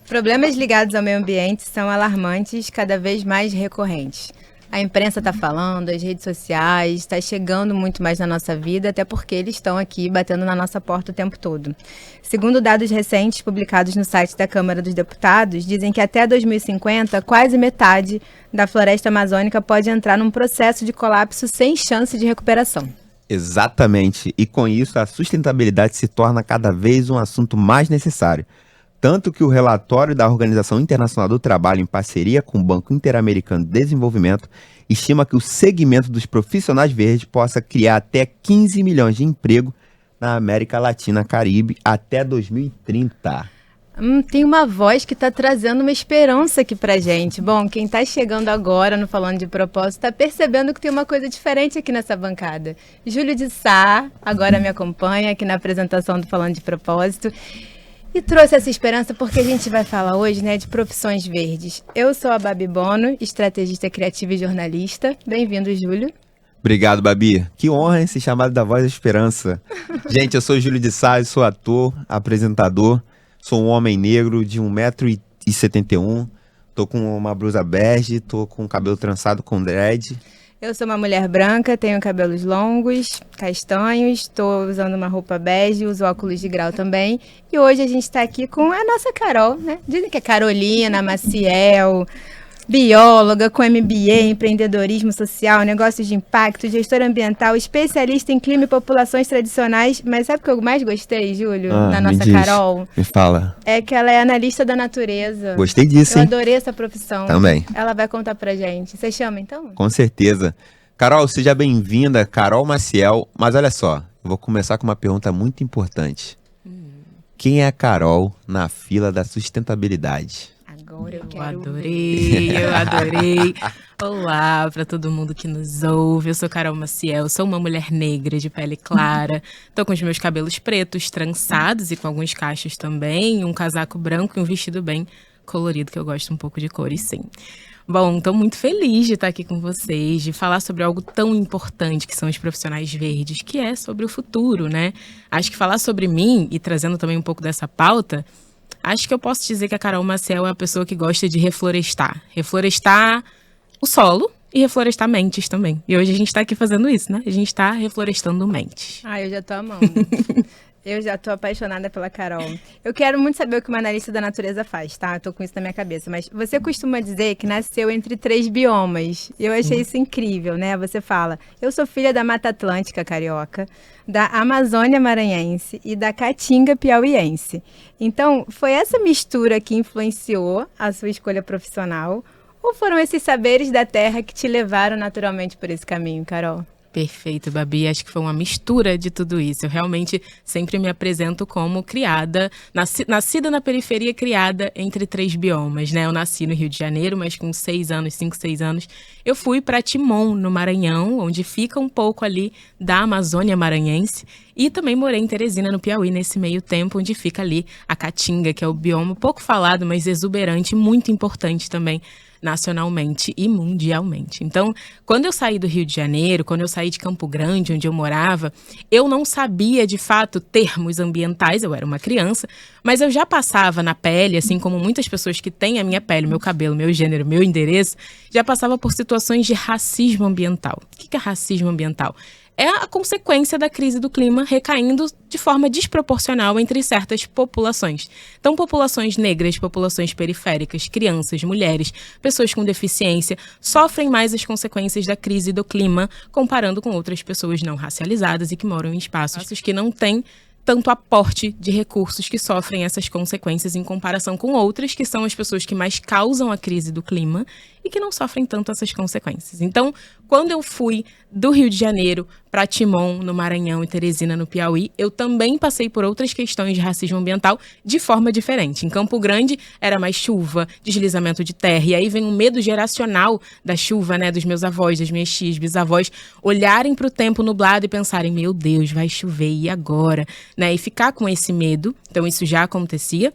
Problemas ligados ao meio ambiente são alarmantes, cada vez mais recorrentes. A imprensa está falando, as redes sociais, está chegando muito mais na nossa vida, até porque eles estão aqui batendo na nossa porta o tempo todo. Segundo dados recentes publicados no site da Câmara dos Deputados, dizem que até 2050, quase metade da floresta amazônica pode entrar num processo de colapso sem chance de recuperação. Exatamente, e com isso a sustentabilidade se torna cada vez um assunto mais necessário. Tanto que o relatório da Organização Internacional do Trabalho, em parceria com o Banco Interamericano de Desenvolvimento, estima que o segmento dos profissionais verdes possa criar até 15 milhões de empregos na América Latina e Caribe até 2030. Tem uma voz que está trazendo uma esperança aqui pra gente. Bom, quem está chegando agora no Falando de Propósito está percebendo que tem uma coisa diferente aqui nessa bancada. Júlio de Sá agora me acompanha aqui na apresentação do Falando de Propósito. E trouxe essa esperança porque a gente vai falar hoje, né, de profissões verdes. Eu sou a Babi Bono, estrategista criativa e jornalista. Bem-vindo, Júlio. Obrigado, Babi. Que honra esse chamado da Voz da Esperança. Gente, eu sou Júlio de Sá, sou ator, apresentador, sou um homem negro de 1,71 m, tô com uma blusa bege, tô com o cabelo trançado com dread. Eu sou uma mulher branca, tenho cabelos longos, castanhos, estou usando uma roupa bege, uso óculos de grau também. E hoje a gente está aqui com a nossa Carol, né? Dizem que é Carolina Maciel, bióloga com MBA, empreendedorismo social, negócios de impacto, gestora ambiental, especialista em clima e populações tradicionais. Mas sabe o que eu mais gostei, Júlio, da nossa Carol? Me fala. É que ela é analista da natureza. Gostei disso, hein? Eu adorei essa profissão. Também. Ela vai contar pra gente. Você chama, então? Com certeza. Carol, seja bem-vinda, Carol Maciel. Mas olha só, eu vou começar com uma pergunta muito importante. Quem é a Carol na fila da sustentabilidade? Eu adorei. Olá para todo mundo que nos ouve. Eu sou Carol Maciel, sou uma mulher negra de pele clara. Tô com os meus cabelos pretos, trançados e com alguns cachos também, um casaco branco e um vestido bem colorido, que eu gosto um pouco de cores, sim. Bom, estou muito feliz de estar aqui com vocês, de falar sobre algo tão importante que são os profissionais verdes, que é sobre o futuro, né? Acho que falar sobre mim e trazendo também um pouco dessa pauta, acho que eu posso dizer que a Carol Maciel é a pessoa que gosta de reflorestar. Reflorestar o solo e reflorestar mentes também. E hoje a gente está aqui fazendo isso, né? A gente está reflorestando mentes. Eu já tô amando. Eu já tô apaixonada pela Carol. Eu quero muito saber o que uma analista da natureza faz, tá? Eu tô com isso na minha cabeça. Mas você costuma dizer que nasceu entre 3 biomas. Eu achei isso incrível, né? Você fala, eu sou filha da Mata Atlântica carioca, da Amazônia maranhense e da Caatinga piauiense. Então, foi essa mistura que influenciou a sua escolha profissional? Ou foram esses saberes da terra que te levaram naturalmente por esse caminho, Carol? Perfeito, Babi. Acho que foi uma mistura de tudo isso. Eu realmente sempre me apresento como criada, nascida na periferia, criada entre 3 biomas, né? Eu nasci no Rio de Janeiro, mas com 5, 6 anos, eu fui para Timon, no Maranhão, onde fica um pouco ali da Amazônia maranhense. E também morei em Teresina, no Piauí, nesse meio tempo, onde fica ali a Caatinga, que é o bioma pouco falado, mas exuberante, muito importante também nacionalmente e mundialmente. Então, quando eu saí do Rio de Janeiro, quando eu saí de Campo Grande, onde eu morava, eu não sabia, de fato, termos ambientais, eu era uma criança, mas eu já passava na pele, assim como muitas pessoas que têm a minha pele, meu cabelo, meu gênero, meu endereço, já passava por situações de racismo ambiental. O que é racismo ambiental? É a consequência da crise do clima recaindo de forma desproporcional entre certas populações. Então, populações negras, populações periféricas, crianças, mulheres, pessoas com deficiência, sofrem mais as consequências da crise do clima, comparando com outras pessoas não racializadas e que moram em espaços que não têm tanto aporte de recursos, que sofrem essas consequências em comparação com outras, que são as pessoas que mais causam a crise do clima e que não sofrem tanto essas consequências. Então, quando eu fui do Rio de Janeiro para Timon, no Maranhão, e Teresina, no Piauí, eu também passei por outras questões de racismo ambiental de forma diferente. Em Campo Grande era mais chuva, deslizamento de terra, e aí vem um medo geracional da chuva, né, dos meus avós, das minhas tias, bisavós, olharem para o tempo nublado e pensarem, meu Deus, vai chover, e agora? Né, e ficar com esse medo. Então isso já acontecia.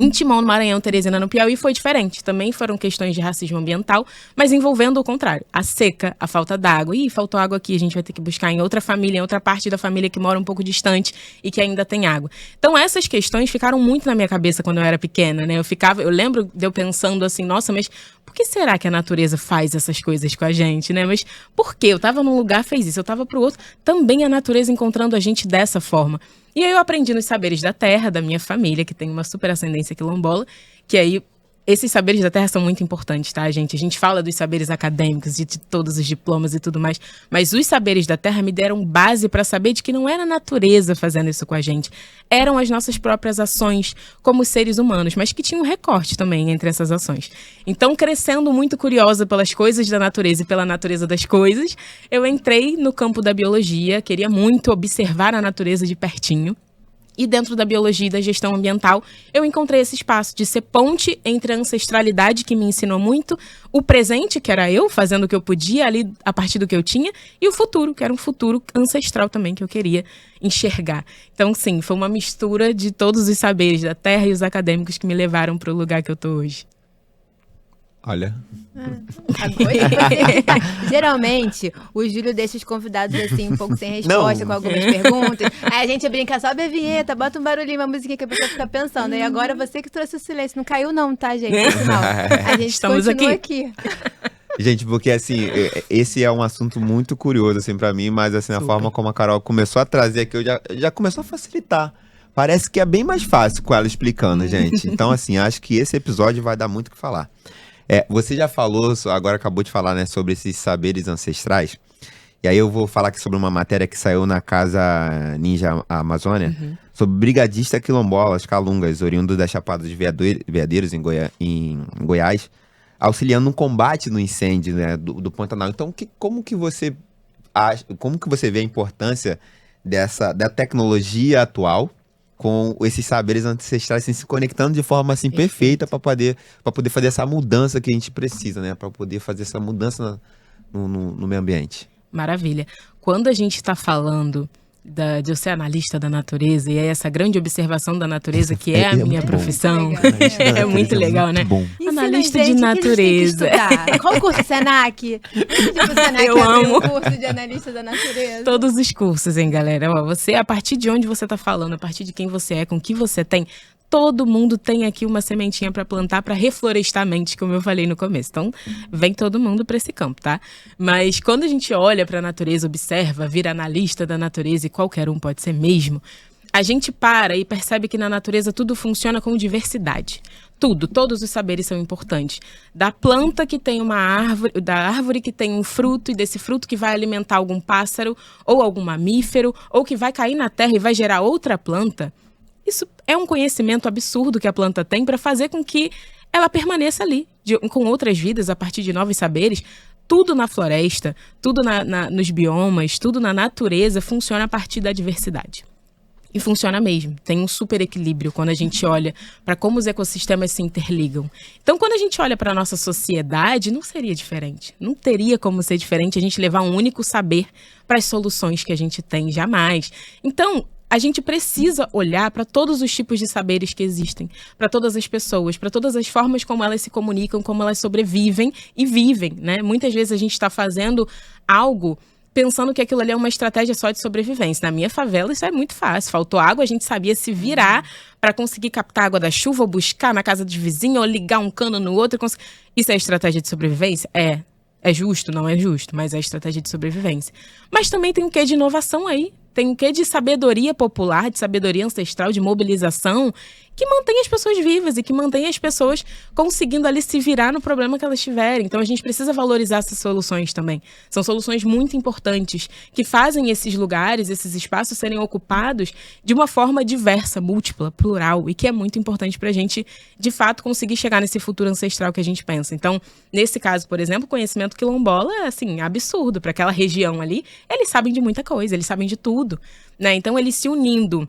Em Timon, no Maranhão, Teresina, no Piauí, foi diferente. Também foram questões de racismo ambiental, mas envolvendo o contrário. A seca, a falta d'água. Ih, faltou água aqui, a gente vai ter que buscar em outra família, em outra parte da família que mora um pouco distante e que ainda tem água. Então, essas questões ficaram muito na minha cabeça quando eu era pequena, né? Eu lembro de eu pensando assim, nossa, mas por que será que a natureza faz essas coisas com a gente, né? Mas por quê? Eu tava num lugar, fez isso, eu tava pro outro, também a natureza encontrando a gente dessa forma. E aí eu aprendi nos saberes da terra, da minha família, que tem uma super ascendência quilombola, que aí esses saberes da terra são muito importantes, tá, gente? A gente fala dos saberes acadêmicos, de todos os diplomas e tudo mais, mas os saberes da terra me deram base para saber de que não era a natureza fazendo isso com a gente, eram as nossas próprias ações como seres humanos, mas que tinha um recorte também entre essas ações. Então, crescendo muito curiosa pelas coisas da natureza e pela natureza das coisas, eu entrei no campo da biologia, queria muito observar a natureza de pertinho. E dentro da biologia e da gestão ambiental, eu encontrei esse espaço de ser ponte entre a ancestralidade, que me ensinou muito, o presente, que era eu, fazendo o que eu podia ali a partir do que eu tinha, e o futuro, que era um futuro ancestral também que eu queria enxergar. Então, sim, foi uma mistura de todos os saberes da terra e os acadêmicos que me levaram para o lugar que eu estou hoje. Olha. Geralmente, o Júlio deixa os convidados assim, um pouco sem resposta, com algumas perguntas. Aí a gente brinca, sobe a vinheta, bota um barulhinho, uma musiquinha que a pessoa fica pensando. E agora você que trouxe o silêncio. Não caiu não, tá, gente? Não. A gente Estamos continua aqui. Gente, porque assim, esse é um assunto muito curioso, assim, pra mim, mas assim, a forma como a Carol começou a trazer aqui, já começou a facilitar. Parece que é bem mais fácil com ela explicando, gente. Então, assim, acho que esse episódio vai dar muito o que falar. Você já falou, agora acabou de falar, né, sobre esses saberes ancestrais. E aí eu vou falar aqui sobre uma matéria que saiu na Casa Ninja Amazônia, sobre brigadista quilombolas, calungas, oriundos das Chapadas de Veadeiros, em Goiás, auxiliando no combate no incêndio, né, do Pantanal. Então, como que você vê a importância da tecnologia atual com esses saberes ancestrais assim, se conectando de forma assim perfeita para poder fazer essa mudança que a gente precisa, né? Para poder fazer essa mudança no meio ambiente. Maravilha. Quando a gente está falando de eu ser analista da natureza, e é essa grande observação da natureza que é a minha profissão. É muito legal, né? Analista de natureza. Qual o curso Senac? Eu amo. O curso de analista da natureza. Todos os cursos, hein, galera? Você, a partir de onde você está falando, a partir de quem você é, com o que você tem, todo mundo tem aqui uma sementinha para plantar, para reflorestar a mente, como eu falei no começo. Então, vem todo mundo para esse campo, tá? Mas quando a gente olha para a natureza, observa, vira analista da natureza, e qualquer um pode ser mesmo, a gente para e percebe que na natureza tudo funciona com diversidade. Tudo, todos os saberes são importantes. Da planta que tem uma árvore, da árvore que tem um fruto, e desse fruto que vai alimentar algum pássaro, ou algum mamífero, ou que vai cair na terra e vai gerar outra planta. Isso é um conhecimento absurdo que a planta tem para fazer com que ela permaneça ali, com outras vidas, a partir de novos saberes. Tudo na floresta, tudo nos biomas, tudo na natureza funciona a partir da diversidade. E funciona mesmo, tem um super equilíbrio quando a gente olha para como os ecossistemas se interligam. Então, quando a gente olha para a nossa sociedade, não seria diferente. Não teria como ser diferente a gente levar um único saber para as soluções que a gente tem, jamais. Então, a gente precisa olhar para todos os tipos de saberes que existem, para todas as pessoas, para todas as formas como elas se comunicam, como elas sobrevivem e vivem, né? Muitas vezes a gente está fazendo algo pensando que aquilo ali é uma estratégia só de sobrevivência. Na minha favela isso é muito fácil. Faltou água, a gente sabia se virar para conseguir captar água da chuva, ou buscar na casa de vizinho, ou ligar um cano no outro. Isso é estratégia de sobrevivência? É justo? Não é justo, mas é estratégia de sobrevivência. Mas também tem um quê de inovação aí. Tem um quê de sabedoria popular, de sabedoria ancestral, de mobilização, que mantém as pessoas vivas e que mantém as pessoas conseguindo ali se virar no problema que elas tiverem. Então a gente precisa valorizar essas soluções também. São soluções muito importantes, que fazem esses lugares, esses espaços serem ocupados de uma forma diversa, múltipla, plural, e que é muito importante para a gente, de fato, conseguir chegar nesse futuro ancestral que a gente pensa. Então, nesse caso, por exemplo, o conhecimento quilombola é, assim, absurdo. Para aquela região ali, eles sabem de muita coisa, eles sabem de tudo, né? Então, eles se unindo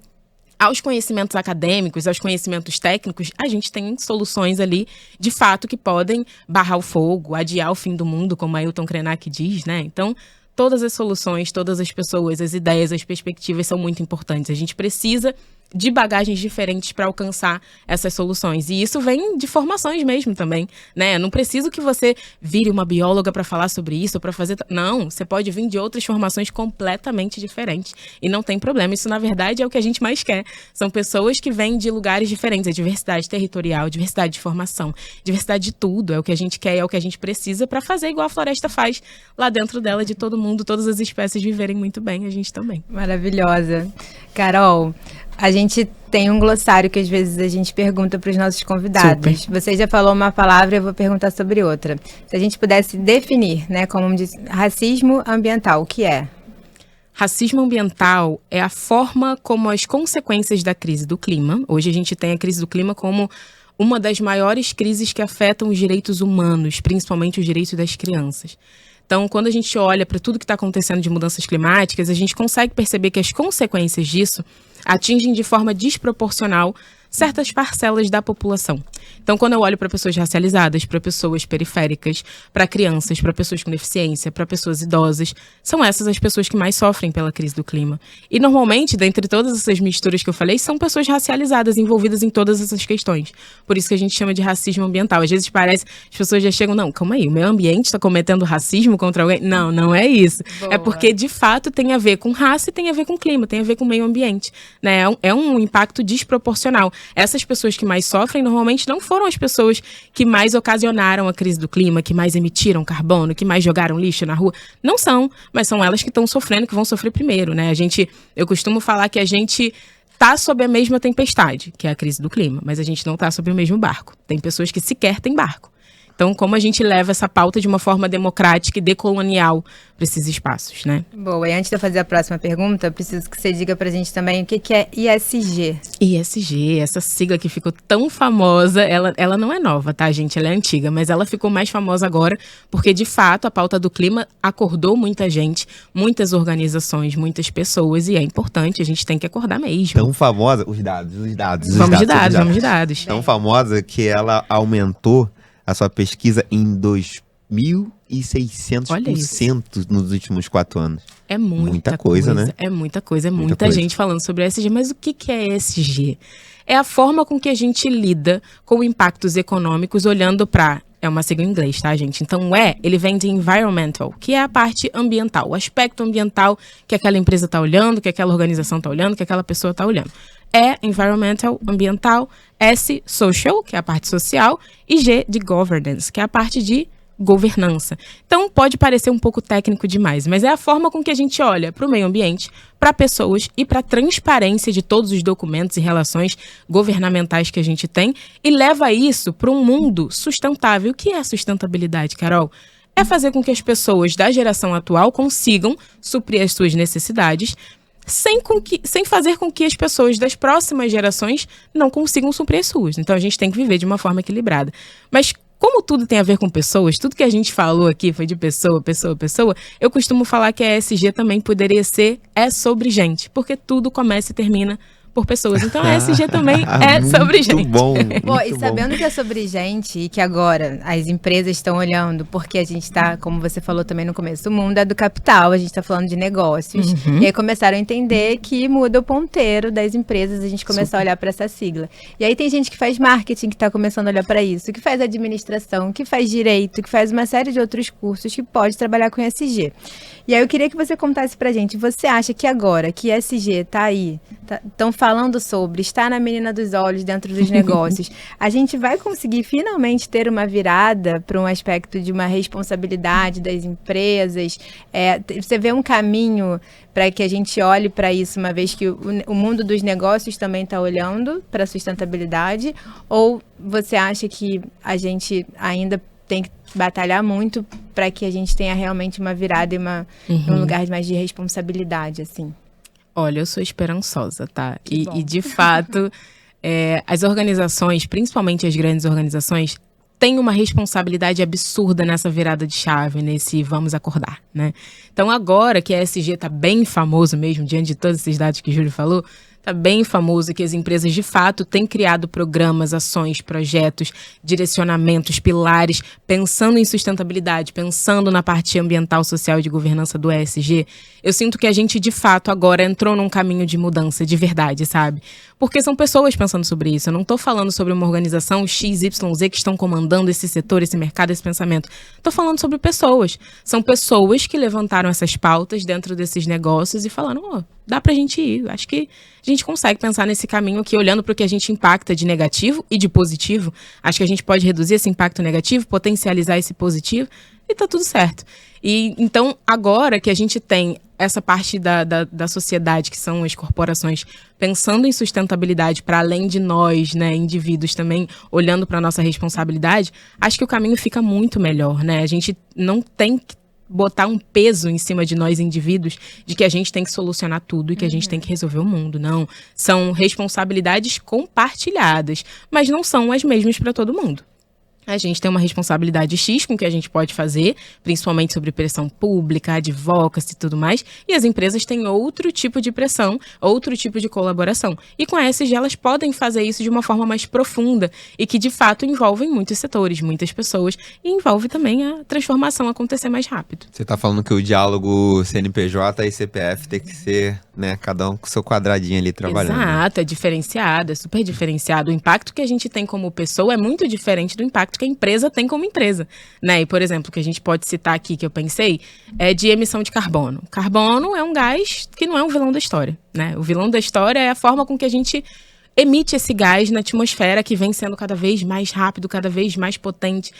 aos conhecimentos acadêmicos, aos conhecimentos técnicos, a gente tem soluções ali, de fato, que podem barrar o fogo, adiar o fim do mundo, como Ailton Krenak diz, né? Então, todas as soluções, todas as pessoas, as ideias, as perspectivas são muito importantes. A gente precisa de bagagens diferentes para alcançar essas soluções. E isso vem de formações mesmo também, né? Não preciso que você vire uma bióloga para falar sobre isso, para fazer... Não, você pode vir de outras formações completamente diferentes. E não tem problema. Isso, na verdade, é o que a gente mais quer. São pessoas que vêm de lugares diferentes. A diversidade territorial, diversidade de formação, diversidade de tudo. É o que a gente quer, é o que a gente precisa para fazer igual a floresta faz lá dentro dela, de todo mundo, todas as espécies viverem muito bem, a gente também. Maravilhosa. Carol, a gente tem um glossário que às vezes a gente pergunta para os nossos convidados. Super. Você já falou uma palavra, eu vou perguntar sobre outra. Se a gente pudesse definir, né, como diz, racismo ambiental, o que é? Racismo ambiental é a forma como as consequências da crise do clima, hoje a gente tem a crise do clima como uma das maiores crises que afetam os direitos humanos, principalmente os direitos das crianças. Então, quando a gente olha para tudo que está acontecendo de mudanças climáticas, a gente consegue perceber que as consequências disso atingem de forma desproporcional certas parcelas da população. Então, quando eu olho para pessoas racializadas, para pessoas periféricas, para crianças, para pessoas com deficiência, para pessoas idosas, são essas as pessoas que mais sofrem pela crise do clima. E, normalmente, dentre todas essas misturas que eu falei, são pessoas racializadas, envolvidas em todas essas questões. Por isso que a gente chama de racismo ambiental. Às vezes parece, as pessoas já chegam, não, calma aí, o meio ambiente está cometendo racismo contra alguém? Não, não é isso. Boa. É porque, de fato, tem a ver com raça e tem a ver com clima, tem a ver com meio ambiente, né? É um impacto desproporcional. Essas pessoas que mais sofrem, normalmente, não foram as pessoas que mais ocasionaram a crise do clima, que mais emitiram carbono, que mais jogaram lixo na rua. Não são, mas são elas que estão sofrendo, que vão sofrer primeiro, né? Eu costumo falar que a gente tá sob a mesma tempestade, que é a crise do clima, mas a gente não tá sob o mesmo barco. Tem pessoas que sequer têm barco. Então, como a gente leva essa pauta de uma forma democrática e decolonial para esses espaços, né? Boa, e antes de eu fazer a próxima pergunta, eu preciso que você diga pra gente também o que é ISG. ISG, essa sigla que ficou tão famosa, ela não é nova, tá, gente? Ela é antiga, mas ela ficou mais famosa agora porque, de fato, a pauta do clima acordou muita gente, muitas organizações, muitas pessoas, e é importante, a gente tem que acordar mesmo. Tão famosa, os dados. Vamos de dados. Tão famosa que ela aumentou a sua pesquisa em 2.600% nos últimos 4 anos. É muita coisa, né? É muita coisa, muita gente falando sobre ESG. Mas o que é ESG? É a forma com que a gente lida com impactos econômicos olhando para... É uma sigla em inglês, tá, gente? Então, ele vem de environmental, que é a parte ambiental, o aspecto ambiental que aquela empresa está olhando, que aquela organização está olhando, que aquela pessoa está olhando. Environmental, ambiental, S, social, que é a parte social, e G, de governance, que é a parte de governança. Então, pode parecer um pouco técnico demais, mas é a forma com que a gente olha para o meio ambiente, para pessoas e para a transparência de todos os documentos e relações governamentais que a gente tem e leva isso para um mundo sustentável. O que é sustentabilidade, Carol? É fazer com que as pessoas da geração atual consigam suprir as suas necessidades sem fazer com que as pessoas das próximas gerações não consigam suprir as suas. Então, a gente tem que viver de uma forma equilibrada. Mas, como tudo tem a ver com pessoas, tudo que a gente falou aqui foi de pessoa, eu costumo falar que a ESG também poderia ser sobre gente, porque tudo começa e termina por pessoas. Então, a ESG também é sobre gente. Bom, e sabendo que é sobre gente e que agora as empresas estão olhando, porque a gente está, como você falou também no começo, o mundo é do capital, a gente está falando de negócios. E aí começaram a entender que muda o ponteiro das empresas, a gente começar a olhar para essa sigla. E aí tem gente que faz marketing, que está começando a olhar para isso, que faz administração, que faz direito, que faz uma série de outros cursos, que pode trabalhar com ESG. E aí eu queria que você contasse pra gente, você acha que agora que ESG tá aí, estão falando sobre, está na menina dos olhos dentro dos negócios, a gente vai conseguir finalmente ter uma virada para um aspecto de uma responsabilidade das empresas? Você vê um caminho para que a gente olhe para isso, uma vez que o mundo dos negócios também está olhando para a sustentabilidade? Ou você acha que a gente ainda tem que batalhar muito para que a gente tenha realmente uma virada e um lugar mais de responsabilidade, assim? Olha, eu sou esperançosa, tá? E de fato, as organizações, principalmente as grandes organizações, têm uma responsabilidade absurda nessa virada de chave, nesse vamos acordar, né? Então, agora que a ESG está bem famoso mesmo, diante de todos esses dados que o Júlio falou, tá bem famoso, que as empresas de fato têm criado programas, ações, projetos, direcionamentos, pilares, pensando em sustentabilidade, pensando na parte ambiental, social e de governança do ESG. Eu sinto que a gente de fato agora entrou num caminho de mudança de verdade, sabe? Porque são pessoas pensando sobre isso. Eu não estou falando sobre uma organização XYZ que estão comandando esse setor, esse mercado, esse pensamento. Estou falando sobre pessoas. São pessoas que levantaram essas pautas dentro desses negócios e falaram, dá pra gente ir. Acho que a gente consegue pensar nesse caminho aqui, olhando para o que a gente impacta de negativo e de positivo. Acho que a gente pode reduzir esse impacto negativo, potencializar esse positivo e tá tudo certo. E então, agora que a gente tem essa parte da sociedade, que são as corporações, pensando em sustentabilidade para além de nós, né, indivíduos também, olhando para a nossa responsabilidade, acho que o caminho fica muito melhor, né? A gente não tem que botar um peso em cima de nós indivíduos de que a gente tem que solucionar tudo e que a gente tem que resolver o mundo. Não, são responsabilidades compartilhadas, mas não são as mesmas para todo mundo. A gente tem uma responsabilidade X com o que a gente pode fazer, principalmente sobre pressão pública, advocacy e tudo mais, e as empresas têm outro tipo de pressão, outro tipo de colaboração. E com a ESG elas podem fazer isso de uma forma mais profunda e que de fato envolvem muitos setores, muitas pessoas, e envolve também a transformação acontecer mais rápido. Você está falando que o diálogo CNPJ e CPF tem que ser, né, cada um com o seu quadradinho ali trabalhando. Exato, é diferenciado, é super diferenciado. O impacto que a gente tem como pessoa é muito diferente do impacto que a empresa tem como empresa, né? E, por exemplo, o que a gente pode citar aqui, que eu pensei, é de emissão de carbono. Carbono é um gás que não é um vilão da história, né? O vilão da história é a forma com que a gente emite esse gás na atmosfera, que vem sendo cada vez mais rápido, cada vez mais potente.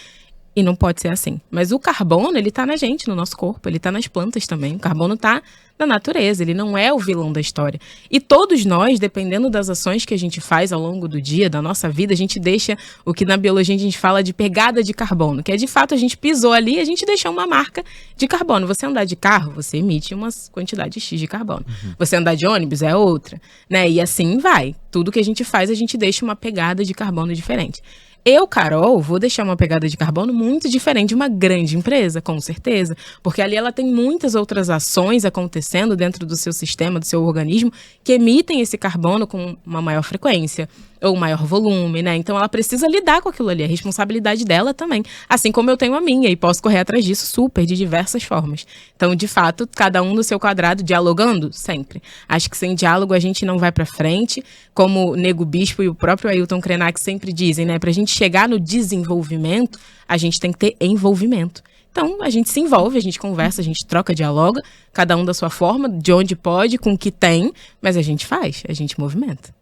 E não pode ser assim. Mas o carbono, ele tá na gente, no nosso corpo, ele tá nas plantas também. O carbono tá na natureza, ele não é o vilão da história. E todos nós, dependendo das ações que a gente faz ao longo do dia, da nossa vida, a gente deixa o que na biologia a gente fala de pegada de carbono, que é de fato a gente pisou ali e a gente deixou uma marca de carbono. Você andar de carro, você emite uma quantidade X de carbono. Você andar de ônibus é outra, né? E assim vai. Tudo que a gente faz, a gente deixa uma pegada de carbono diferente. Eu, Carol, vou deixar uma pegada de carbono muito diferente de uma grande empresa, com certeza. Porque ali ela tem muitas outras ações acontecendo dentro do seu sistema, do seu organismo, que emitem esse carbono com uma maior frequência ou maior volume, né? Então ela precisa lidar com aquilo ali, a responsabilidade dela também. Assim como eu tenho a minha e posso correr atrás disso super, de diversas formas. Então, de fato, cada um no seu quadrado, dialogando sempre. Acho que sem diálogo a gente não vai pra frente, como o Nego Bispo e o próprio Ailton Krenak sempre dizem, né? Pra gente chegar no desenvolvimento, a gente tem que ter envolvimento. Então, a gente se envolve, a gente conversa, a gente troca, dialoga, cada um da sua forma, de onde pode, com o que tem, mas a gente faz, a gente movimenta.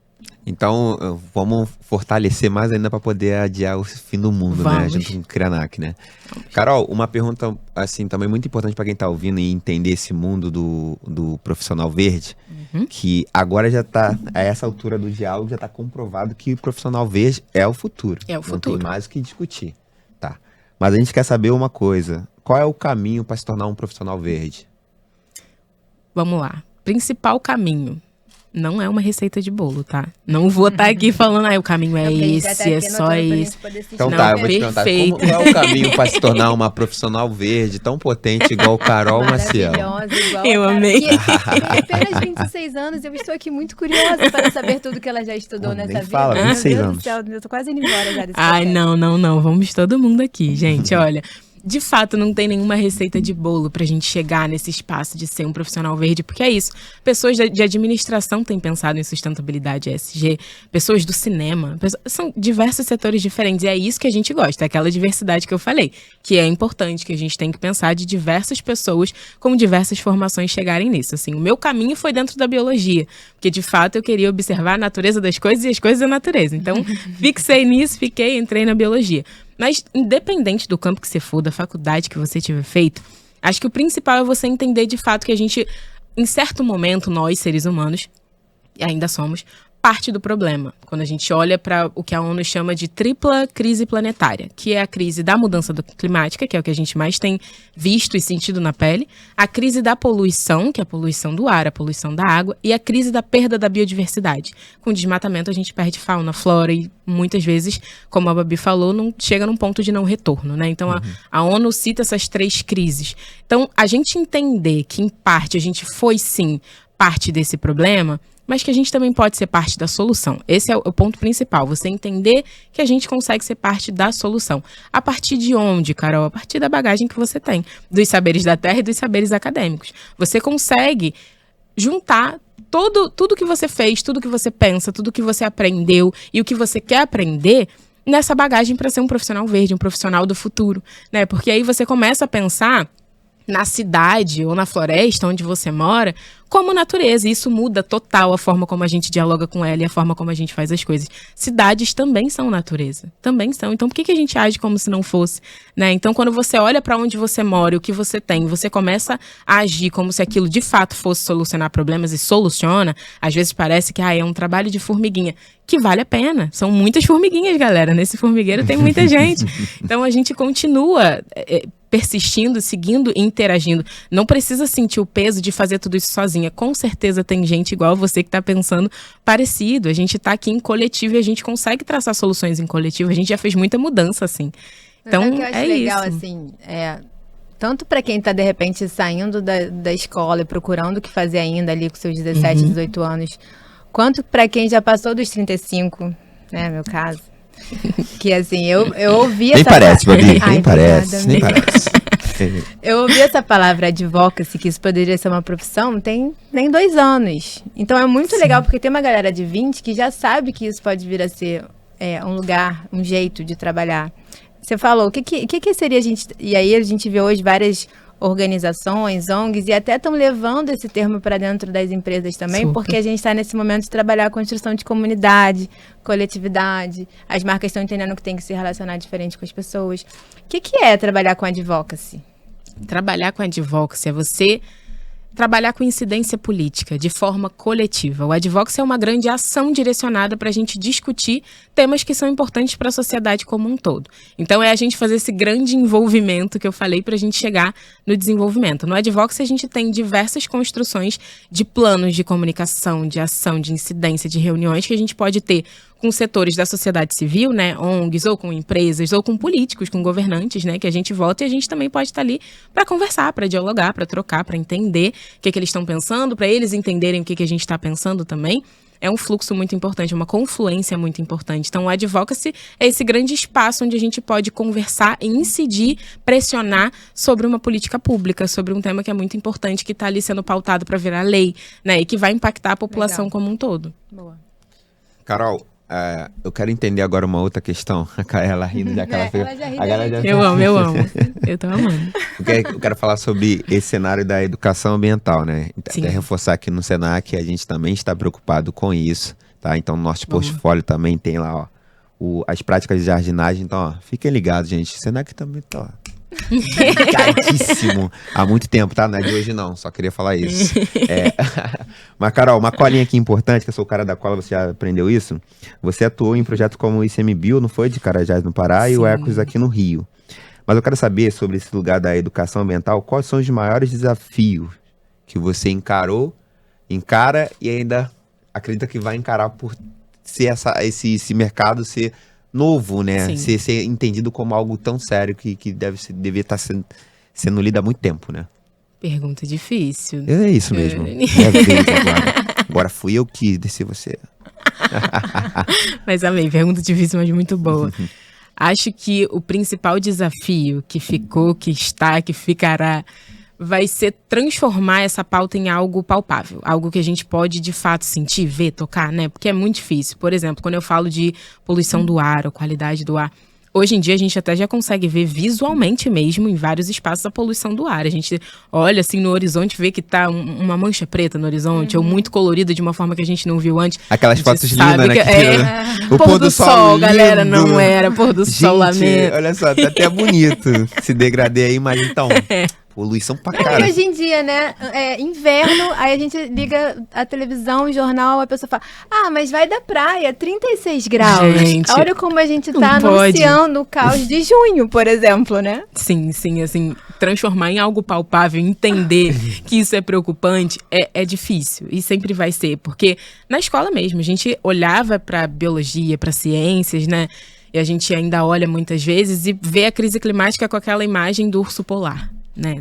Então, vamos fortalecer mais ainda para poder adiar o fim do mundo, né? Junto com o Krenak, né? Carol, uma pergunta, assim, também muito importante para quem está ouvindo e entender esse mundo do profissional verde, que agora já está, a essa altura do diálogo, já está comprovado que o profissional verde é o futuro. É o futuro. Não tem mais o que discutir, tá? Mas a gente quer saber uma coisa, qual é o caminho para se tornar um profissional verde? Vamos lá. Principal caminho. Não é uma receita de bolo, tá? Não vou estar aqui falando, o caminho é esse, é só esse. Então tá, eu vou te perguntar, qual é o caminho para se tornar uma profissional verde tão potente igual Carol Maciel? Igual eu amei. E tem apenas 26 anos, eu estou aqui muito curiosa para saber tudo que ela já estudou nessa vida. Fala, 26 Meu Deus anos. do céu, eu tô quase indo embora já desse Ai, podcast. não, vamos todo mundo aqui, gente, olha. De fato, não tem nenhuma receita de bolo pra gente chegar nesse espaço de ser um profissional verde, porque é isso. Pessoas de administração têm pensado em sustentabilidade ESG, pessoas do cinema, são diversos setores diferentes, e é isso que a gente gosta, é aquela diversidade que eu falei, que é importante, que a gente tem que pensar de diversas pessoas com diversas formações chegarem nisso. Assim, o meu caminho foi dentro da biologia, porque de fato eu queria observar a natureza das coisas e as coisas da natureza. Então, fixei nisso, entrei na biologia. Mas, independente do campo que você for, da faculdade que você tiver feito, acho que o principal é você entender de fato que a gente, em certo momento, nós, seres humanos, e ainda somos, parte do problema. Quando a gente olha para o que a ONU chama de tripla crise planetária, que é a crise da mudança climática, que é o que a gente mais tem visto e sentido na pele, a crise da poluição, que é a poluição do ar, a poluição da água, e a crise da perda da biodiversidade. Com o desmatamento a gente perde fauna, flora e muitas vezes, como a Babi falou, não chega num ponto de não retorno, né? Então a ONU cita essas 3 crises. Então a gente entender que em parte a gente foi sim parte desse problema, mas que a gente também pode ser parte da solução. Esse é o ponto principal, você entender que a gente consegue ser parte da solução. A partir de onde, Carol? A partir da bagagem que você tem, dos saberes da terra e dos saberes acadêmicos. Você consegue juntar tudo que você fez, tudo que você pensa, tudo que você aprendeu e o que você quer aprender nessa bagagem para ser um profissional verde, um profissional do futuro, né? Porque aí você começa a pensar na cidade ou na floresta onde você mora como natureza. E isso muda total a forma como a gente dialoga com ela e a forma como a gente faz as coisas. Cidades também são natureza. Também são. Então, por que a gente age como se não fosse? Né? Então, quando você olha para onde você mora e o que você tem, você começa a agir como se aquilo de fato fosse solucionar problemas e soluciona, às vezes parece que é um trabalho de formiguinha, que vale a pena. São muitas formiguinhas, galera. Nesse formigueiro tem muita gente. Então, a gente continua persistindo, seguindo e interagindo. Não precisa sentir o peso de fazer tudo isso sozinha. Com certeza tem gente igual você que está pensando parecido. A gente está aqui em coletivo e a gente consegue traçar soluções em coletivo. A gente já fez muita mudança, assim. Então, que eu acho legal, isso. Assim, tanto para quem está, de repente, saindo da escola e procurando o que fazer ainda ali com seus 17, 18 anos, quanto para quem já passou dos 35, né, meu caso. Que assim, eu ouvi nem essa parece, palavra. Babi, nem parece, nem parece. Eu ouvi essa palavra advocacy, que isso poderia ser uma profissão, tem nem 2 anos. Então é muito legal, porque tem uma galera de 20 que já sabe que isso pode vir a ser um lugar, um jeito de trabalhar. Você falou, o que seria a gente... E aí a gente vê hoje várias organizações, ONGs, e até estão levando esse termo para dentro das empresas também, Super. Porque a gente está nesse momento de trabalhar a construção de comunidade, coletividade, as marcas estão entendendo que tem que se relacionar diferente com as pessoas. O que é trabalhar com advocacy? Trabalhar com advocacy é você trabalhar com incidência política de forma coletiva. O advocacy é uma grande ação direcionada para a gente discutir temas que são importantes para a sociedade como um todo. Então, é a gente fazer esse grande envolvimento que eu falei para a gente chegar no desenvolvimento. No advocacy, a gente tem diversas construções de planos de comunicação, de ação, de incidência, de reuniões que a gente pode ter com setores da sociedade civil, né, ONGs, ou com empresas, ou com políticos, com governantes, né, que a gente vota, e a gente também pode estar ali para conversar, para dialogar, para trocar, para entender o que eles estão pensando, para eles entenderem o que a gente está pensando também. É um fluxo muito importante, uma confluência muito importante. Então, o advocacy é esse grande espaço onde a gente pode conversar e incidir, pressionar sobre uma política pública, sobre um tema que é muito importante, que está ali sendo pautado para virar lei, né, e que vai impactar a população como um todo. Boa. Carol, eu quero entender agora uma outra questão. Ela rindo já que ela fez. Eu amo. Eu tô amando. Eu quero falar sobre esse cenário da educação ambiental, né? Sim. Até reforçar aqui no Senac, a gente também está preocupado com isso, tá? Então, no nosso portfólio também tem lá, ó, as práticas de jardinagem. Então, ó, fiquem ligados, gente. O Senac também tá, ó, ligadíssimo há muito tempo, tá? Não é de hoje não, só queria falar isso. Mas, Carol, uma colinha aqui importante, que eu sou o cara da cola, você já aprendeu isso? Você atuou em projetos como o ICMBio, não foi? De Carajás, no Pará, Sim. E o Ecos aqui no Rio. Mas eu quero saber sobre esse lugar da educação ambiental, quais são os maiores desafios que você encara e ainda acredita que vai encarar por ser esse mercado ser novo, né? Ser entendido como algo tão sério que devia estar sendo lido há muito tempo, né? Pergunta difícil. É isso mesmo. É vez agora. Agora fui eu que desci você. Mas amei, pergunta difícil, mas muito boa. Acho que o principal desafio que ficou, que está, que ficará, vai ser transformar essa pauta em algo palpável, algo que a gente pode de fato sentir, ver, tocar, né? Porque é muito difícil. Por exemplo, quando eu falo de poluição do ar, ou qualidade do ar, hoje em dia a gente até já consegue ver visualmente mesmo em vários espaços a poluição do ar. A gente olha assim no horizonte, vê que tá uma mancha preta no horizonte, ou muito colorida de uma forma que a gente não viu antes. Aquelas fotos lindas, né? O pôr do sol, galera, não era pôr do sol, lamento. Olha só, tá até bonito esse degradê aí, mas então... Poluição pra caralho. Hoje em dia, né? Inverno, aí a gente liga a televisão, o jornal, a pessoa fala, mas vai da praia, 36 graus. Gente, olha como a gente tá anunciando o caos de junho, por exemplo, né? Sim, assim, transformar em algo palpável, entender que isso é preocupante, é difícil. E sempre vai ser, porque na escola mesmo, a gente olhava pra biologia, pra ciências, né? E a gente ainda olha muitas vezes e vê a crise climática com aquela imagem do urso polar. né,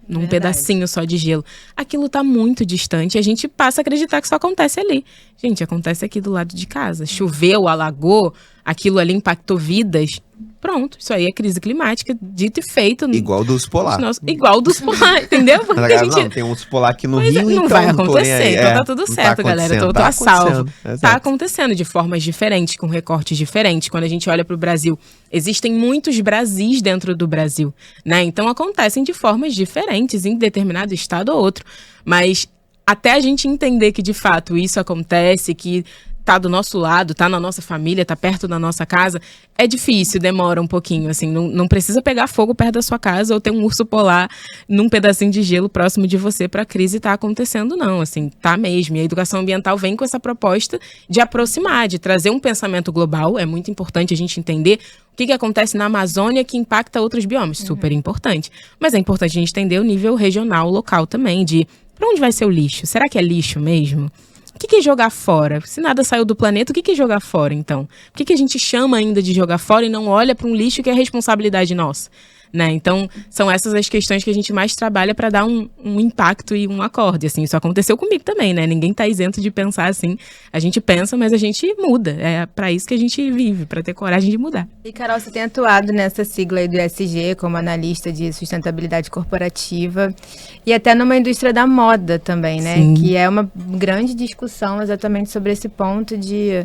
num pedacinho só de gelo. Aquilo tá muito distante e a gente passa a acreditar que só acontece ali. Gente, acontece aqui do lado de casa. Choveu, alagou, aquilo ali impactou vidas. Pronto, isso aí é crise climática, dito e feito. Igual do urso polar. Igual do urso polar, entendeu? Porque a gente... Não, tem um urso polar aqui no Rio, não então vai acontecer, então tá tudo não certo, galera. Tô a salvo. Exato. Tá acontecendo de formas diferentes, com recortes diferentes. Quando a gente olha pro Brasil, existem muitos Brasis dentro do Brasil, né? Então acontecem de formas diferentes em determinado estado ou outro. Mas até a gente entender que de fato isso acontece, que tá do nosso lado, tá na nossa família, tá perto da nossa casa, é difícil, demora um pouquinho, assim, não precisa pegar fogo perto da sua casa ou ter um urso polar num pedacinho de gelo próximo de você pra crise tá acontecendo, não, assim, tá mesmo. E a educação ambiental vem com essa proposta de aproximar, de trazer um pensamento global. É muito importante a gente entender o que acontece na Amazônia que impacta outros biomas, super importante. Mas é importante a gente entender o nível regional, local também, de pra onde vai ser o lixo? Será que é lixo mesmo? O que é jogar fora? Se nada saiu do planeta, o que é jogar fora, então? Por que a gente chama ainda de jogar fora e não olha para um lixo que é responsabilidade nossa? Né? Então, são essas as questões que a gente mais trabalha para dar um impacto e um acorde. Assim, isso aconteceu comigo também, né? Ninguém está isento de pensar assim. A gente pensa, mas a gente muda. É para isso que a gente vive, para ter coragem de mudar. E, Carol, você tem atuado nessa sigla aí do ESG como analista de sustentabilidade corporativa e até numa indústria da moda também, né? Sim. Que é uma grande discussão exatamente sobre esse ponto de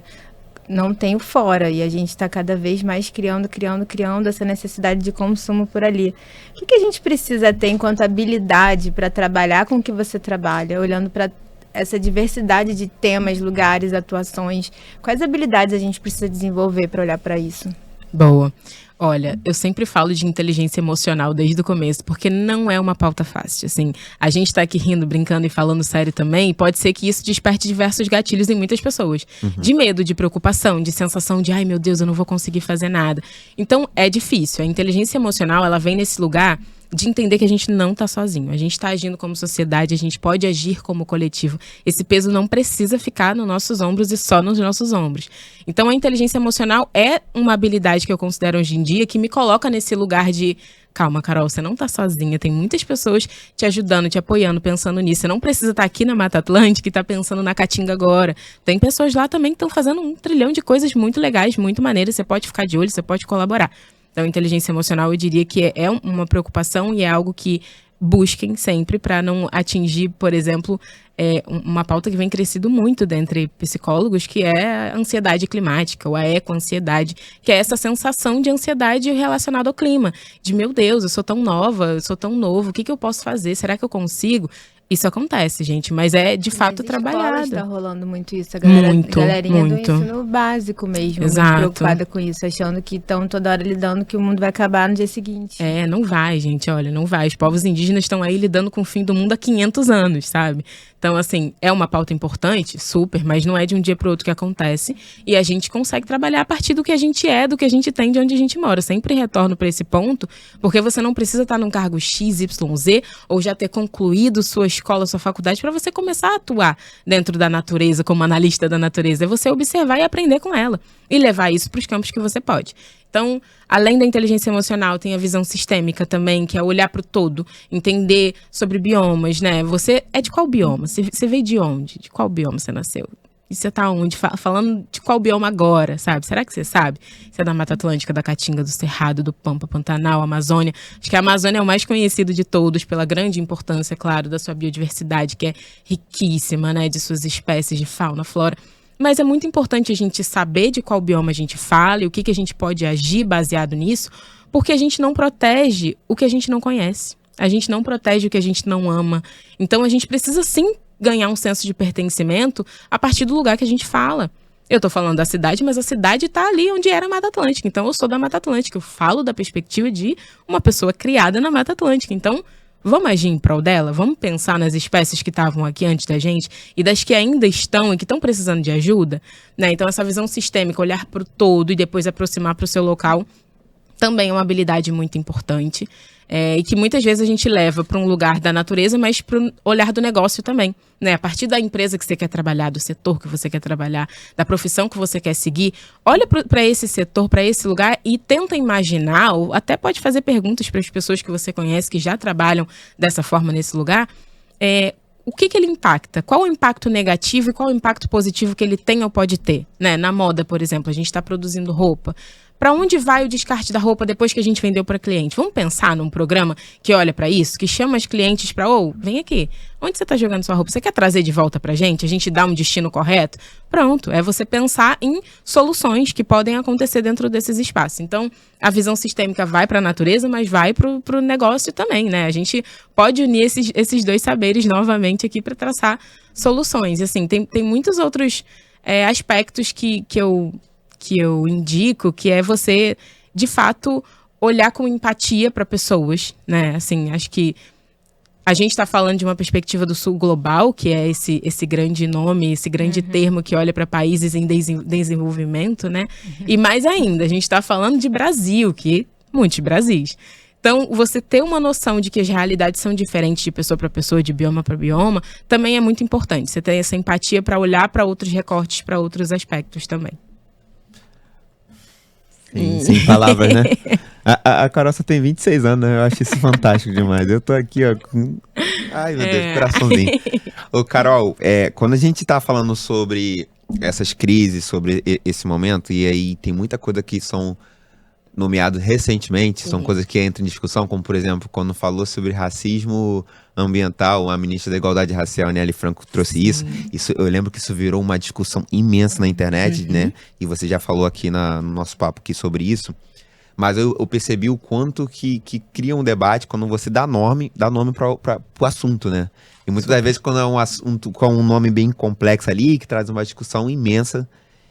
não tem o fora, e a gente está cada vez mais criando essa necessidade de consumo por ali. O que a gente precisa ter enquanto habilidade para trabalhar com o que você trabalha, olhando para essa diversidade de temas, lugares, atuações? Quais habilidades a gente precisa desenvolver para olhar para isso? Boa. Olha, eu sempre falo de inteligência emocional desde o começo, porque não é uma pauta fácil, assim. A gente tá aqui rindo, brincando e falando sério também, e pode ser que isso desperte diversos gatilhos em muitas pessoas. De medo, de preocupação, de sensação de, ai meu Deus, eu não vou conseguir fazer nada. Então, é difícil. A inteligência emocional, ela vem nesse lugar de entender que a gente não tá sozinho. A gente tá agindo como sociedade, a gente pode agir como coletivo. Esse peso não precisa ficar nos nossos ombros e só nos nossos ombros. Então, a inteligência emocional é uma habilidade que eu considero hoje em dia que me coloca nesse lugar de calma, Carol, você não tá sozinha, tem muitas pessoas te ajudando, te apoiando, pensando nisso. Você não precisa estar aqui na Mata Atlântica e tá pensando na Caatinga agora. Tem pessoas lá também que estão fazendo 1 trilhão de coisas muito legais, muito maneiras. Você pode ficar de olho, você pode colaborar. Então, inteligência emocional, eu diria que é uma preocupação e é algo que busquem sempre para não atingir, por exemplo, uma pauta que vem crescido muito dentre psicólogos, que é a ansiedade climática, ou a ecoansiedade, que é essa sensação de ansiedade relacionada ao clima. De, meu Deus, eu sou tão nova, eu sou tão novo, o que eu posso fazer? Será que eu consigo? Isso acontece, gente, mas é de fato trabalhado. Está rolando muito isso, a galerinha do ensino básico mesmo, exato, muito preocupada com isso, achando que estão toda hora lidando que o mundo vai acabar no dia seguinte. Não vai, gente, olha, não vai. Os povos indígenas estão aí lidando com o fim do mundo há 500 anos, sabe? Então, assim, é uma pauta importante, super, mas não é de um dia para o outro que acontece. E a gente consegue trabalhar a partir do que a gente é, do que a gente tem, de onde a gente mora. Eu sempre retorno para esse ponto, porque você não precisa estar num cargo X, Y, Z, ou já ter concluído sua escola, sua faculdade, para você começar a atuar dentro da natureza, como analista da natureza. É você observar e aprender com ela. E levar isso para os campos que você pode. Então, além da inteligência emocional, tem a visão sistêmica também, que é olhar para o todo, entender sobre biomas, né? Você é de qual bioma? Você veio de onde? De qual bioma você nasceu? E você tá onde? Falando de qual bioma agora, sabe? Será que você sabe? Você é da Mata Atlântica, da Caatinga, do Cerrado, do Pampa, Pantanal, Amazônia. Acho que a Amazônia é o mais conhecido de todos, pela grande importância, claro, da sua biodiversidade, que é riquíssima, né? De suas espécies de fauna, flora. Mas é muito importante a gente saber de qual bioma a gente fala e o que a gente pode agir baseado nisso, porque a gente não protege o que a gente não conhece. A gente não protege o que a gente não ama. Então, a gente precisa, sim, ganhar um senso de pertencimento a partir do lugar que a gente fala. Eu tô falando da cidade, mas a cidade tá ali onde era a Mata Atlântica. Então, eu sou da Mata Atlântica. Eu falo da perspectiva de uma pessoa criada na Mata Atlântica. Então, vamos agir em prol dela? Vamos pensar nas espécies que estavam aqui antes da gente e das que ainda estão e que estão precisando de ajuda? Né? Então, essa visão sistêmica, olhar para o todo e depois aproximar para o seu local, também é uma habilidade muito importante. e que muitas vezes a gente leva para um lugar da natureza, mas para o olhar do negócio também, né? A partir da empresa que você quer trabalhar, do setor que você quer trabalhar, da profissão que você quer seguir, olha para esse setor, para esse lugar e tenta imaginar, ou até pode fazer perguntas para as pessoas que você conhece, que já trabalham dessa forma nesse lugar, o que ele impacta? Qual o impacto negativo e qual o impacto positivo que ele tem ou pode ter? Né? Na moda, por exemplo, a gente está produzindo roupa. Para onde vai o descarte da roupa depois que a gente vendeu para cliente? Vamos pensar num programa que olha para isso, que chama as clientes para, vem aqui, onde você está jogando sua roupa? Você quer trazer de volta para a gente dá um destino correto? Pronto, é você pensar em soluções que podem acontecer dentro desses espaços. Então, a visão sistêmica vai para a natureza, mas vai para o negócio também, né? A gente pode unir esses dois saberes novamente aqui para traçar soluções. E, assim, tem muitos outros aspectos que eu indico, que é você, de fato, olhar com empatia para pessoas, né? Assim, acho que a gente está falando de uma perspectiva do Sul global, que é esse grande nome, esse grande termo que olha para países em desenvolvimento, né? E mais ainda, a gente está falando de Brasil, que muitos Brasis. Então, você ter uma noção de que as realidades são diferentes de pessoa para pessoa, de bioma para bioma, também é muito importante. Você ter essa empatia para olhar para outros recortes, para outros aspectos também. Sim, sem palavras, né? A Carol só tem 26 anos, né? Eu acho isso fantástico demais. Eu tô aqui, ó, com... Ai, meu Deus, coraçãozinho. Ô, Carol, quando a gente tá falando sobre essas crises, sobre esse momento, e aí tem muita coisa que são nomeados recentemente, são coisas que entram em discussão, como, por exemplo, quando falou sobre racismo ambiental, a ministra da Igualdade Racial, Nelly Franco, trouxe isso. Eu lembro que isso virou uma discussão imensa na internet, né? E você já falou aqui no nosso papo aqui sobre isso. Mas eu percebi o quanto que cria um debate quando você dá nome para o assunto, né? E muitas das vezes quando é um assunto com um nome bem complexo ali, que traz uma discussão imensa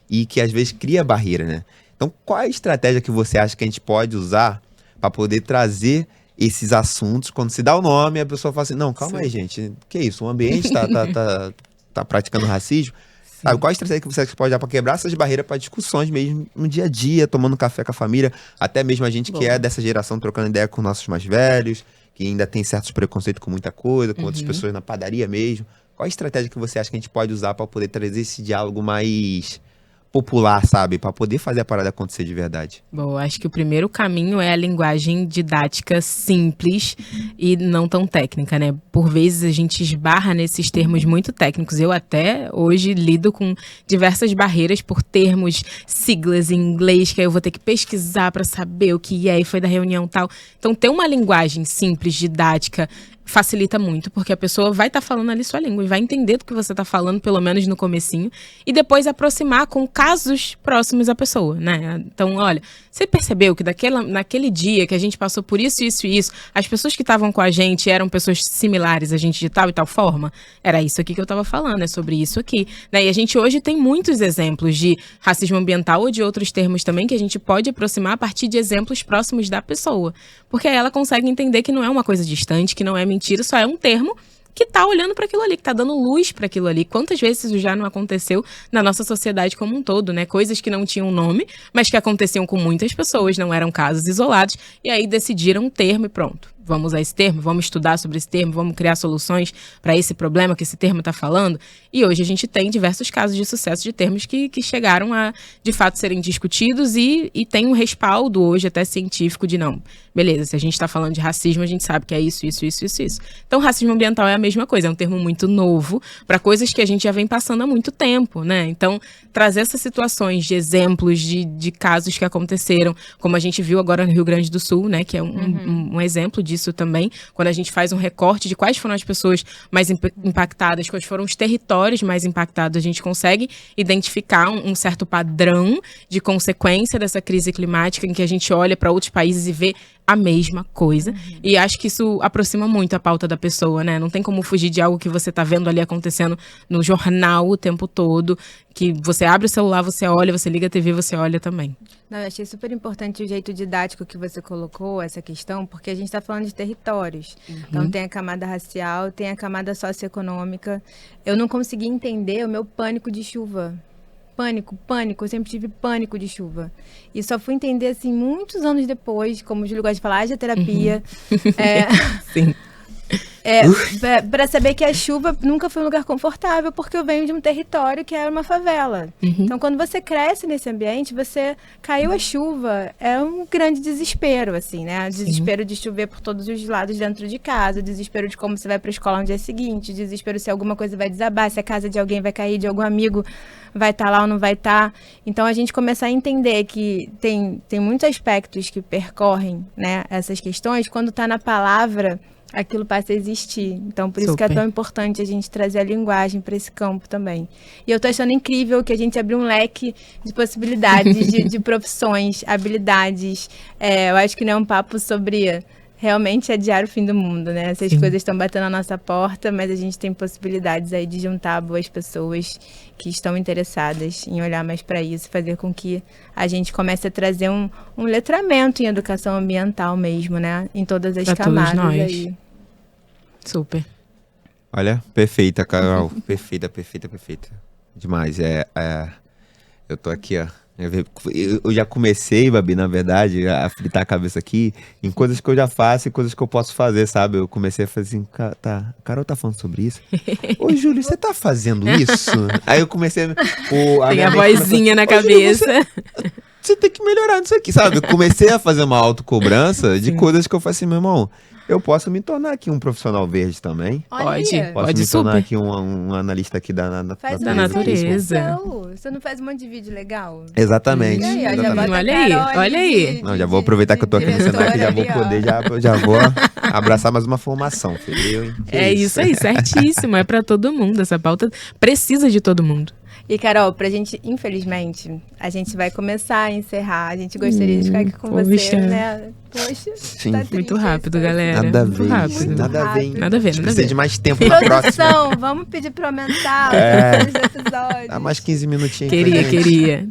e que às vezes cria barreira, né? Então, qual é a estratégia que você acha que a gente pode usar para poder trazer esses assuntos? Quando se dá o nome, a pessoa fala assim, não, calma aí, gente, que isso? O ambiente tá praticando racismo? Sabe, qual a estratégia que você acha que pode dar para quebrar essas barreiras para discussões mesmo no dia a dia, tomando café com a família, até mesmo a gente que é dessa geração, trocando ideia com nossos mais velhos, que ainda tem certos preconceitos com muita coisa, com outras pessoas na padaria mesmo. Qual a estratégia que você acha que a gente pode usar para poder trazer esse diálogo mais popular, sabe? Para poder fazer a parada acontecer de verdade. Bom, acho que o primeiro caminho é a linguagem didática simples e não tão técnica, né? Por vezes a gente esbarra nesses termos muito técnicos. Eu até hoje lido com diversas barreiras por termos, siglas em inglês, que aí eu vou ter que pesquisar para saber o que é e foi da reunião tal. Então, ter uma linguagem simples, didática, facilita muito, porque a pessoa vai estar falando ali sua língua e vai entender do que você está falando, pelo menos no comecinho, e depois aproximar com casos próximos à pessoa, né? Então, olha, você percebeu que naquele dia que a gente passou por isso, isso e isso, as pessoas que estavam com a gente eram pessoas similares a gente de tal e tal forma? Era isso aqui que eu estava falando, é sobre isso aqui, né? E a gente hoje tem muitos exemplos de racismo ambiental ou de outros termos também que a gente pode aproximar a partir de exemplos próximos da pessoa, porque aí ela consegue entender que não é uma coisa distante, que não é mentira, só é um termo que tá olhando para aquilo ali, que tá dando luz para aquilo ali. Quantas vezes isso já não aconteceu na nossa sociedade como um todo, né? Coisas que não tinham nome, mas que aconteciam com muitas pessoas, não eram casos isolados, e aí decidiram um termo e pronto. Vamos usar esse termo, vamos estudar sobre esse termo, vamos criar soluções para esse problema que esse termo está falando. E hoje a gente tem diversos casos de sucesso de termos que chegaram a, de fato, serem discutidos e tem um respaldo hoje até científico de não. Beleza, se a gente está falando de racismo, a gente sabe que é isso. Então, racismo ambiental é a mesma coisa, é um termo muito novo para coisas que a gente já vem passando há muito tempo, né? Então, trazer essas situações de exemplos de casos que aconteceram, como a gente viu agora no Rio Grande do Sul, né? Que é um exemplo disso também, quando a gente faz um recorte de quais foram as pessoas mais impactadas, quais foram os territórios mais impactados, a gente consegue identificar um certo padrão de consequência dessa crise climática em que a gente olha para outros países e vê a mesma coisa. E acho que isso aproxima muito a pauta da pessoa, né? Não tem como fugir de algo que você tá vendo ali acontecendo no jornal o tempo todo, que você abre o celular, você olha, você liga a TV, você olha também. Não, eu achei super importante o jeito didático que você colocou essa questão, porque a gente está falando de territórios. Então tem a camada racial, tem a camada socioeconômica. Eu não consegui entender o meu pânico de chuva. pânico, eu sempre tive pânico de chuva. E só fui entender, assim, muitos anos depois, como o Júlio gosta de falar, haja terapia. Sim. Para saber que a chuva nunca foi um lugar confortável, porque eu venho de um território que era uma favela. Então, quando você cresce nesse ambiente, caiu a chuva, é um grande desespero, assim, né? Desespero de chover por todos os lados dentro de casa, desespero de como você vai para a escola no dia seguinte, desespero se alguma coisa vai desabar, se a casa de alguém vai cair, de algum amigo vai estar lá ou não vai estar. Então, a gente começar a entender que tem muitos aspectos que percorrem, né, essas questões, quando está na palavra, aquilo passa a existir. Então, por isso que é tão importante a gente trazer a linguagem para esse campo também. E eu tô achando incrível que a gente abriu um leque de possibilidades, de profissões, habilidades. Eu acho que não é um papo sobre realmente adiar o fim do mundo, né? Essas coisas estão batendo na nossa porta, mas a gente tem possibilidades aí de juntar boas pessoas que estão interessadas em olhar mais para isso, fazer com que a gente comece a trazer um letramento em educação ambiental mesmo, né? Em todas as camadas aí. Super. Olha, perfeita, Carol. Perfeita. Demais. Eu tô aqui, ó. Eu já comecei, Babi, na verdade, a fritar a cabeça aqui em coisas que eu já faço e coisas que eu posso fazer, sabe? Eu comecei a fazer assim, a Carol tá falando sobre isso? Ô, Júlio, você tá fazendo isso? Aí eu comecei tem a vozinha na cabeça. Você tem que melhorar nisso aqui, sabe? Eu comecei a fazer uma autocobrança de coisas que eu faço assim, meu irmão, eu posso me tornar aqui um profissional verde também. Pode me super. tornar aqui um analista aqui da natureza. Você não faz um monte de vídeo legal? Exatamente. Aí, olha aí. Não, já vou aproveitar que eu tô aqui no cenário, que já vou poder, já vou abraçar mais uma formação, filho. É isso aí, certíssimo. É pra todo mundo. Essa pauta precisa de todo mundo. E, Carol, pra gente, infelizmente, a gente vai começar a encerrar. A gente gostaria de ficar aqui com você, né? Poxa, sim. Tá muito rápido, galera. Nada a muito ver. rápido. Nada a ver. Nada a ver. Precisa de mais tempo na próxima. Produção, vamos pedir pra aumentar os episódios. Dá mais 15 minutinhos.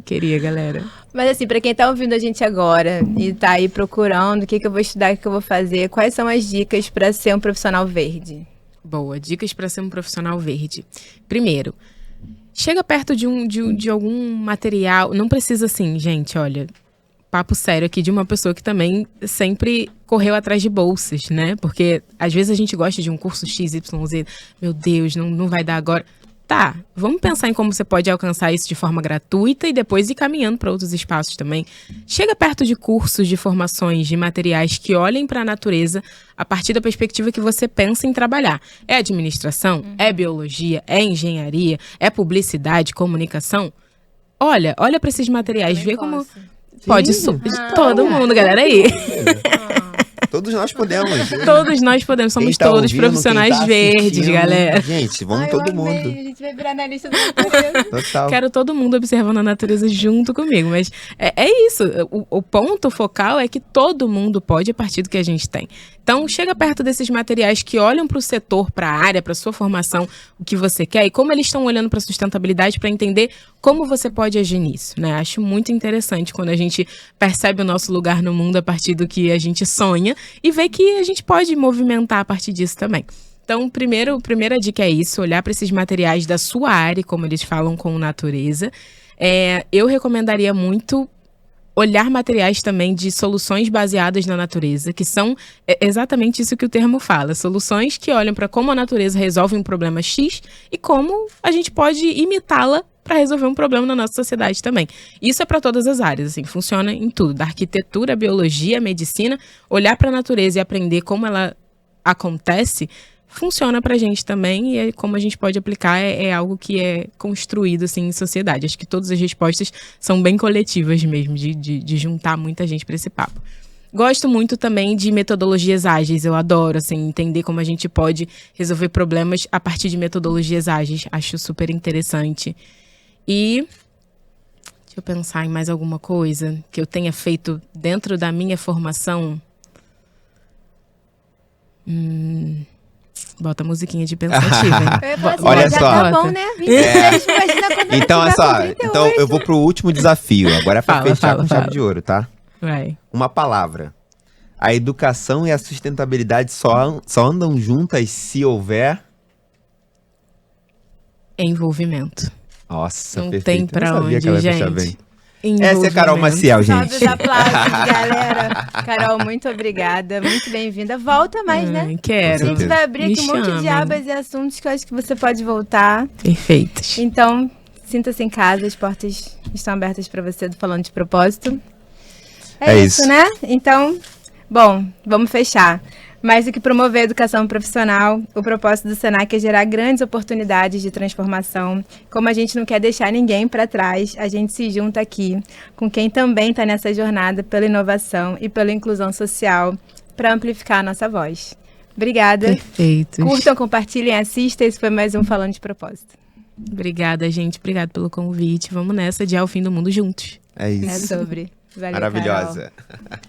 Queria, galera. Mas assim, pra quem tá ouvindo a gente agora e tá aí procurando o que eu vou estudar, o que eu vou fazer, quais são as dicas pra ser um profissional verde? Boa, dicas pra ser um profissional verde. Primeiro, chega perto de algum material, não precisa assim, gente, olha, papo sério aqui de uma pessoa que também sempre correu atrás de bolsas, né? Porque às vezes a gente gosta de um curso XYZ, meu Deus, não vai dar agora. Tá, vamos pensar em como você pode alcançar isso de forma gratuita e depois ir caminhando para outros espaços também. Chega perto de cursos, de formações, de materiais que olhem para a natureza a partir da perspectiva que você pensa em trabalhar. É administração? É biologia? É engenharia? É publicidade, comunicação? Olha para esses materiais, vê como... Pode subir todo mundo, galera, aí. Todos nós podemos. Todos nós podemos, somos todos profissionais verdes, galera. Gente, vamos todo mundo. A gente vai virar analista da natureza. Total. Quero todo mundo observando a natureza junto comigo, mas é isso. O ponto focal é que todo mundo pode a partir do que a gente tem. Então, chega perto desses materiais que olham para o setor, para a área, para a sua formação, o que você quer e como eles estão olhando para a sustentabilidade para entender como você pode agir nisso, né? Acho muito interessante quando a gente percebe o nosso lugar no mundo a partir do que a gente sonha e vê que a gente pode movimentar a partir disso também. Então, primeira dica é isso, olhar para esses materiais da sua área, como eles falam com natureza. Eu recomendaria muito olhar materiais também de soluções baseadas na natureza, que são exatamente isso que o termo fala. Soluções que olham para como a natureza resolve um problema X e como a gente pode imitá-la para resolver um problema na nossa sociedade também. Isso é para todas as áreas, assim, funciona em tudo. Da arquitetura, biologia, medicina, olhar para a natureza e aprender como ela acontece, funciona pra gente também e como a gente pode aplicar é algo que é construído assim em sociedade. Acho que todas as respostas são bem coletivas mesmo, de juntar muita gente para esse papo. Gosto muito também de metodologias ágeis, eu adoro assim, entender como a gente pode resolver problemas a partir de metodologias ágeis, acho super interessante. E deixa eu pensar em mais alguma coisa que eu tenha feito dentro da minha formação. Bota a musiquinha de pensativa, hein? Olha só. Tá bom, né? 23, imagina quando então, olha só. Então, eu vou pro último desafio. Agora é pra fechar com chave de ouro, tá? Vai. Uma palavra. A educação e a sustentabilidade só andam juntas se houver... Envolvimento. Nossa, Não perfeito. tem Eu pra sabia onde, que ela ia fechar gente. bem. Essa é Carol Maciel, Sobe gente. os aplausos, galera. Carol, muito obrigada. Muito bem-vinda. Volta mais, né? Quero. A gente vai abrir Me aqui um monte de chama. abas e assuntos que eu acho que você pode voltar. Perfeitos. Então, sinta-se em casa, as portas estão abertas para você do Falando de Propósito. É isso, né? Então, bom, vamos fechar. Mais do que promover a educação profissional, o propósito do Senac é gerar grandes oportunidades de transformação. Como a gente não quer deixar ninguém para trás, a gente se junta aqui com quem também está nessa jornada pela inovação e pela inclusão social para amplificar a nossa voz. Obrigada. Perfeitos. Curtam, compartilhem, assistam. Esse foi mais um Falando de Propósito. Obrigada, gente. Obrigada pelo convite. Vamos nessa, adiar o fim do mundo juntos. É isso. É sobre. Valeu, Maravilhosa. Carol.